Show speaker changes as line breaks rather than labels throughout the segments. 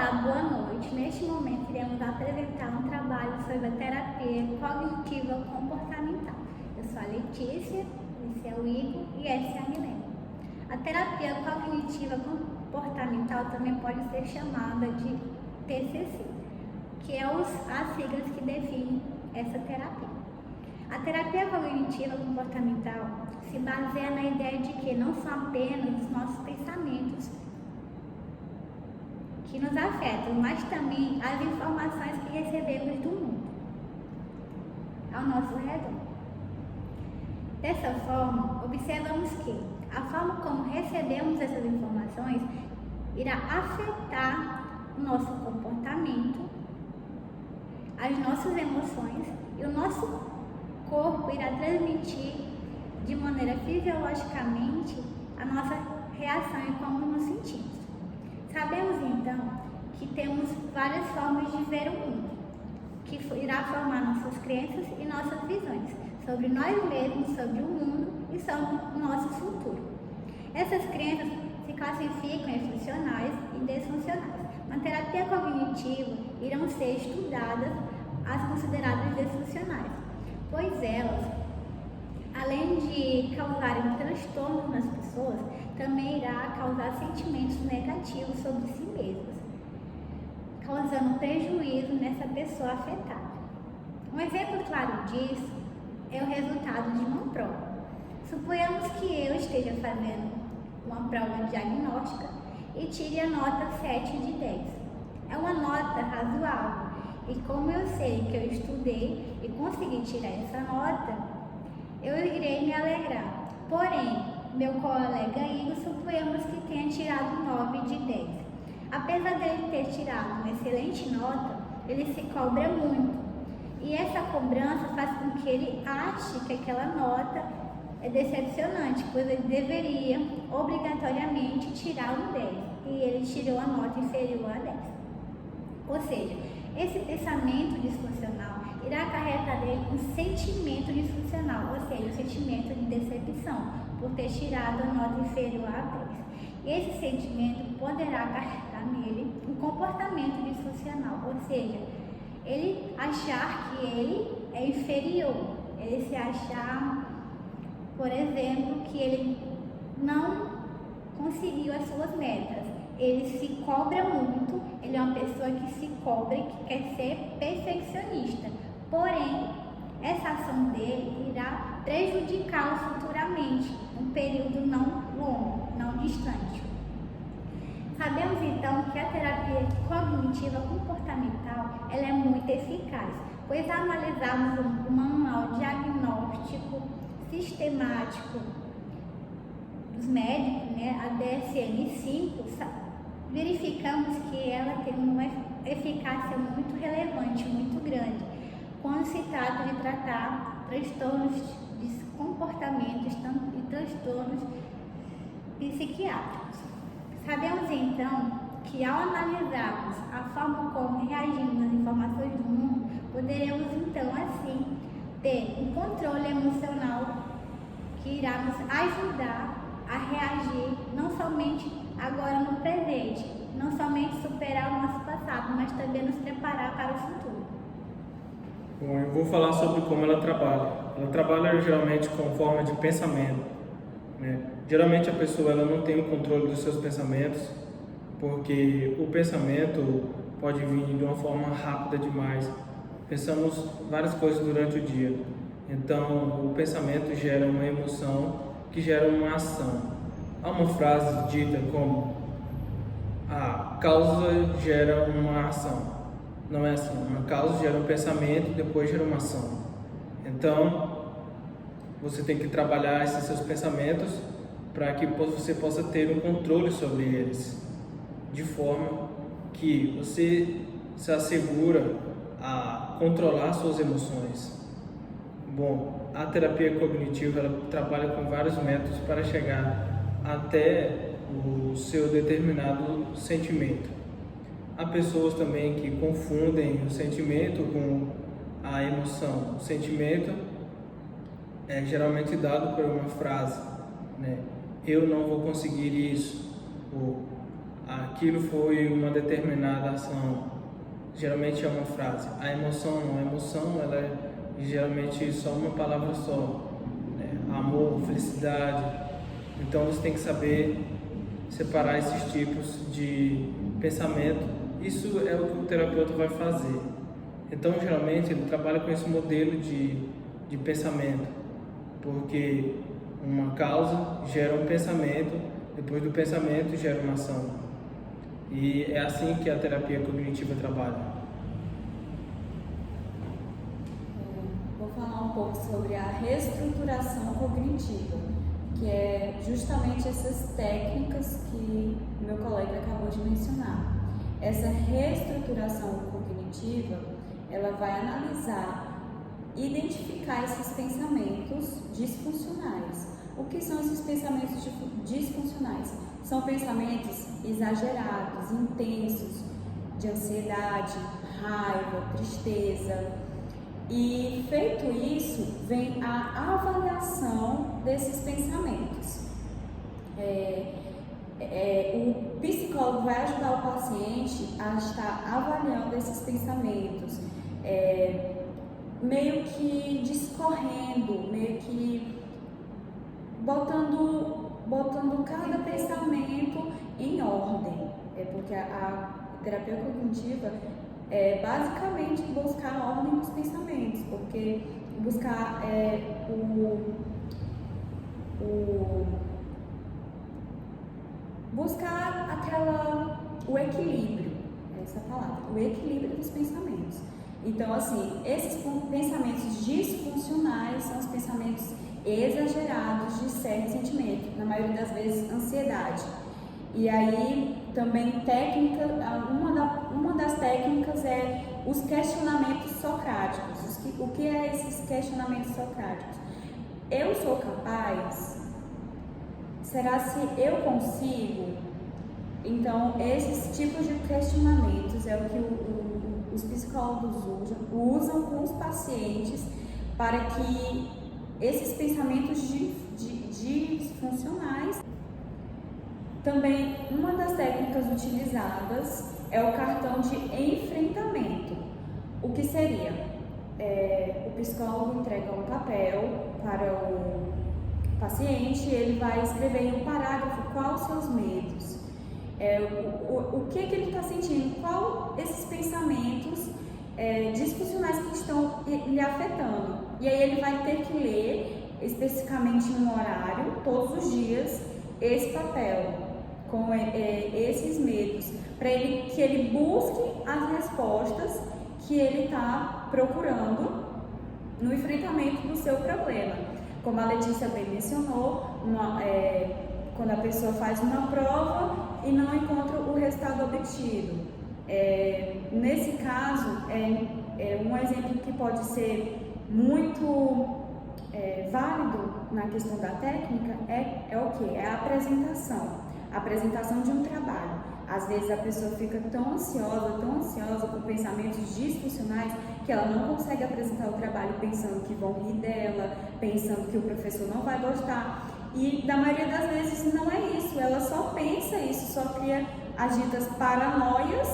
Olá, boa noite. Neste momento iremos apresentar um trabalho sobre a terapia cognitiva comportamental. Eu sou a Letícia, esse é o Igor e essa é a Milena. A terapia cognitiva comportamental também pode ser chamada de TCC, que é as siglas que definem essa terapia. A terapia cognitiva comportamental se baseia na ideia de que não são apenas os nossos pensamentos que nos afetam, mas também as informações que recebemos do mundo ao nosso redor. Dessa forma, observamos que a forma como recebemos essas informações irá afetar o nosso comportamento, as nossas emoções, e o nosso corpo irá transmitir de maneira fisiologicamente a nossa reação e como nos sentimos. Sabemos então que temos várias formas de ver o mundo, que irá formar nossas crenças e nossas visões sobre nós mesmos, sobre o mundo e sobre o nosso futuro. Essas crenças se classificam em funcionais e desfuncionais. Na terapia cognitiva irão ser estudadas as consideradas desfuncionais, pois elas, além de causarem transtorno nas pessoas, também irá causar sentimentos negativos sobre si mesmas, causando prejuízo nessa pessoa afetada. Um exemplo claro disso é o resultado de uma prova. Suponhamos que eu esteja fazendo uma prova diagnóstica e tire a nota 7 de 10. É uma nota razoável e como eu sei que eu estudei e consegui tirar essa nota, eu irei me alegrar. Porém, meu colega Igor, suponhamos que tenha tirado 9 de 10. Apesar dele ter tirado uma excelente nota, ele se cobra muito. E essa cobrança faz com que ele ache que aquela nota é decepcionante, pois ele deveria obrigatoriamente tirar um 10. E ele tirou a nota inferior a 10. Ou seja, esse pensamento disfuncional irá acarretar nele um sentimento disfuncional, ou seja, um sentimento de decepção, por ter tirado a nota inferior a 10. E esse sentimento poderá acarretar nele um comportamento disfuncional, ou seja, ele achar que ele é inferior, ele se achar, por exemplo, que ele não conseguiu as suas metas, ele se cobra muito, ele é uma pessoa que se cobra e que quer ser perfeccionista, porém, essa ação dele irá prejudicá-lo futuramente, um período não longo, não distante. Sabemos então que a terapia cognitiva comportamental ela é muito eficaz, pois ao analisarmos o manual diagnóstico sistemático dos médicos, a DSM-5, verificamos que ela tem uma eficácia muito relevante, muito grande, quando se trata de tratar transtornos de comportamentos e transtornos psiquiátricos. Sabemos então que ao analisarmos a forma como reagimos às informações do mundo, poderemos então assim ter um controle emocional que irá nos ajudar a reagir não somente agora no presente, não somente superar o nosso passado, mas também nos preparar para o futuro.
Bom, eu vou falar sobre como ela trabalha. Ela trabalha geralmente com forma de pensamento, Geralmente a pessoa ela não tem o controle dos seus pensamentos, porque o pensamento pode vir de uma forma rápida demais. Pensamos várias coisas durante o dia. Então, o pensamento gera uma emoção que gera uma ação. Há uma frase dita como: a causa gera uma ação. Não é assim, uma causa gera um pensamento, depois gera uma ação. Então, você tem que trabalhar esses seus pensamentos para que você possa ter um controle sobre eles, de forma que você se assegura a controlar suas emoções. Bom, a terapia cognitiva ela trabalha com vários métodos para chegar até o seu determinado sentimento. Há pessoas também que confundem o sentimento com a emoção. O sentimento é geralmente dado por uma frase, Eu não vou conseguir isso, ou aquilo foi uma determinada ação. Geralmente é uma frase. A emoção ela é geralmente só uma palavra só, né? Amor, felicidade. Então você tem que saber separar esses tipos de pensamento. Isso é o que o terapeuta vai fazer. Então geralmente ele trabalha com esse modelo de pensamento, porque uma causa gera um pensamento, depois do pensamento gera uma ação. E é assim que a terapia cognitiva trabalha.
Vou falar um pouco sobre a reestruturação cognitiva, que é justamente essas técnicas que meu colega acabou de mencionar. Essa reestruturação cognitiva, ela vai analisar, identificar esses pensamentos disfuncionais. O que são esses pensamentos disfuncionais? São pensamentos exagerados, intensos, de ansiedade, raiva, tristeza. E feito isso, vem a avaliação desses pensamentos. O psicólogo vai ajudar o paciente a estar avaliando esses pensamentos, meio que discorrendo, meio que botando cada pensamento em ordem, porque a terapia cognitiva é basicamente buscar a ordem dos pensamentos, porque buscar o equilíbrio, essa palavra, o equilíbrio dos pensamentos. Então, assim, esses pensamentos disfuncionais são os pensamentos exagerados de certo sentimento, na maioria das vezes ansiedade. E aí também uma das técnicas é os questionamentos socráticos. O que é esses questionamentos socráticos? Eu sou capaz? Será se eu consigo? Então, esses tipos de questionamentos é o que os psicólogos usam com os pacientes para que esses pensamentos disfuncionais. Também, uma das técnicas utilizadas é o cartão de enfrentamento. O que seria? O psicólogo entrega um papel para o paciente e ele vai escrever em um parágrafo quais os seus medos, o que ele está sentindo, qual esses pensamentos disfuncionais que estão lhe afetando. E aí ele vai ter que ler especificamente em um horário, todos os dias, esse papel com esses medos, para que ele busque as respostas que ele está procurando no enfrentamento do seu problema. Como a Letícia bem mencionou, quando a pessoa faz uma prova e não encontra o resultado obtido. Nesse caso, um exemplo que pode ser muito válido na questão da técnica é o que? É a apresentação de um trabalho. Às vezes a pessoa fica tão ansiosa com pensamentos disfuncionais que ela não consegue apresentar o trabalho pensando que vão rir dela, pensando que o professor não vai gostar. E da maioria das vezes não é isso, ela só pensa isso, só cria as ditas paranoias,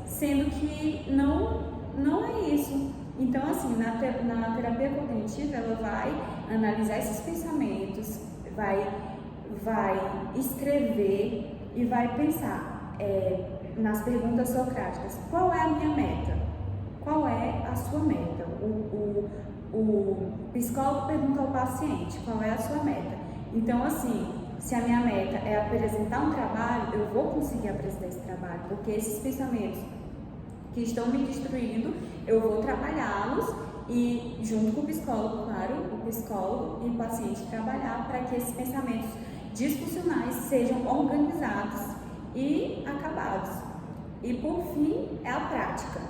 sendo que não é isso. Então, assim, na terapia cognitiva, ela vai analisar esses pensamentos, vai escrever e vai pensar nas perguntas socráticas. Qual é a minha meta? Qual é a sua meta? O psicólogo pergunta ao paciente, qual é a sua meta? Então, assim, se a minha meta é apresentar um trabalho, eu vou conseguir apresentar esse trabalho, porque esses pensamentos que estão me destruindo, eu vou trabalhá-los e, junto com o psicólogo, claro, o psicólogo e o paciente trabalhar para que esses pensamentos disfuncionais sejam organizados e acabados. E, por fim, é a prática.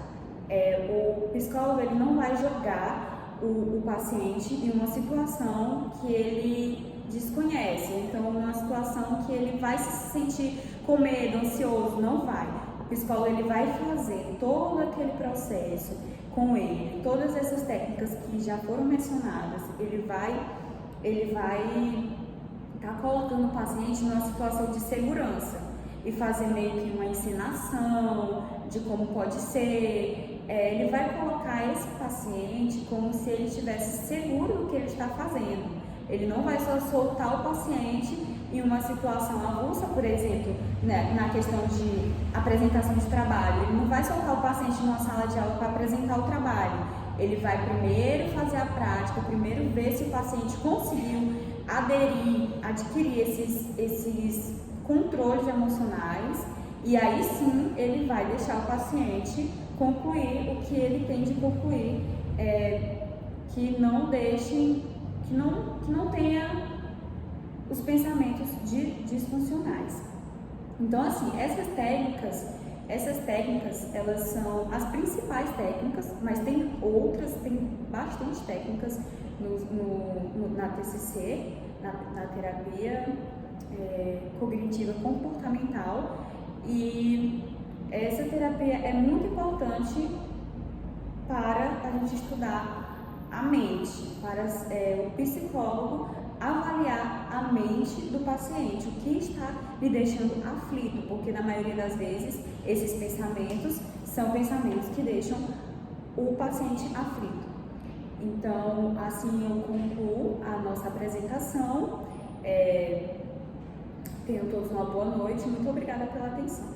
O psicólogo ele não vai jogar o paciente em uma situação que ele desconhece, então uma situação que ele vai se sentir com medo, ansioso, não vai. O psicólogo ele vai fazer todo aquele processo com ele, todas essas técnicas que já foram mencionadas, ele vai estar colocando o paciente numa situação de segurança. e fazer meio que uma encenação de como pode ser. Ele vai colocar esse paciente como se ele estivesse seguro do que ele está fazendo. Ele não vai só soltar o paciente em uma situação avulsa, por exemplo, né, na questão de apresentação de trabalho. Ele não vai soltar o paciente numa sala de aula para apresentar o trabalho. Ele vai primeiro fazer a prática, primeiro ver se o paciente conseguiu adquirir esses controles emocionais, e aí sim ele vai deixar o paciente concluir o que ele tem de concluir, que não tenha os pensamentos disfuncionais. Então, assim, essas técnicas, elas são as principais técnicas, mas tem outras, tem bastante técnicas na TCC, na terapia cognitiva comportamental, e essa terapia é muito importante para a gente estudar a mente, para o psicólogo avaliar a mente do paciente, o que está lhe deixando aflito, porque na maioria das vezes esses pensamentos são pensamentos que deixam o paciente aflito. Então, assim eu concluo a nossa apresentação. Tenham todos uma boa noite. Muito obrigada pela atenção.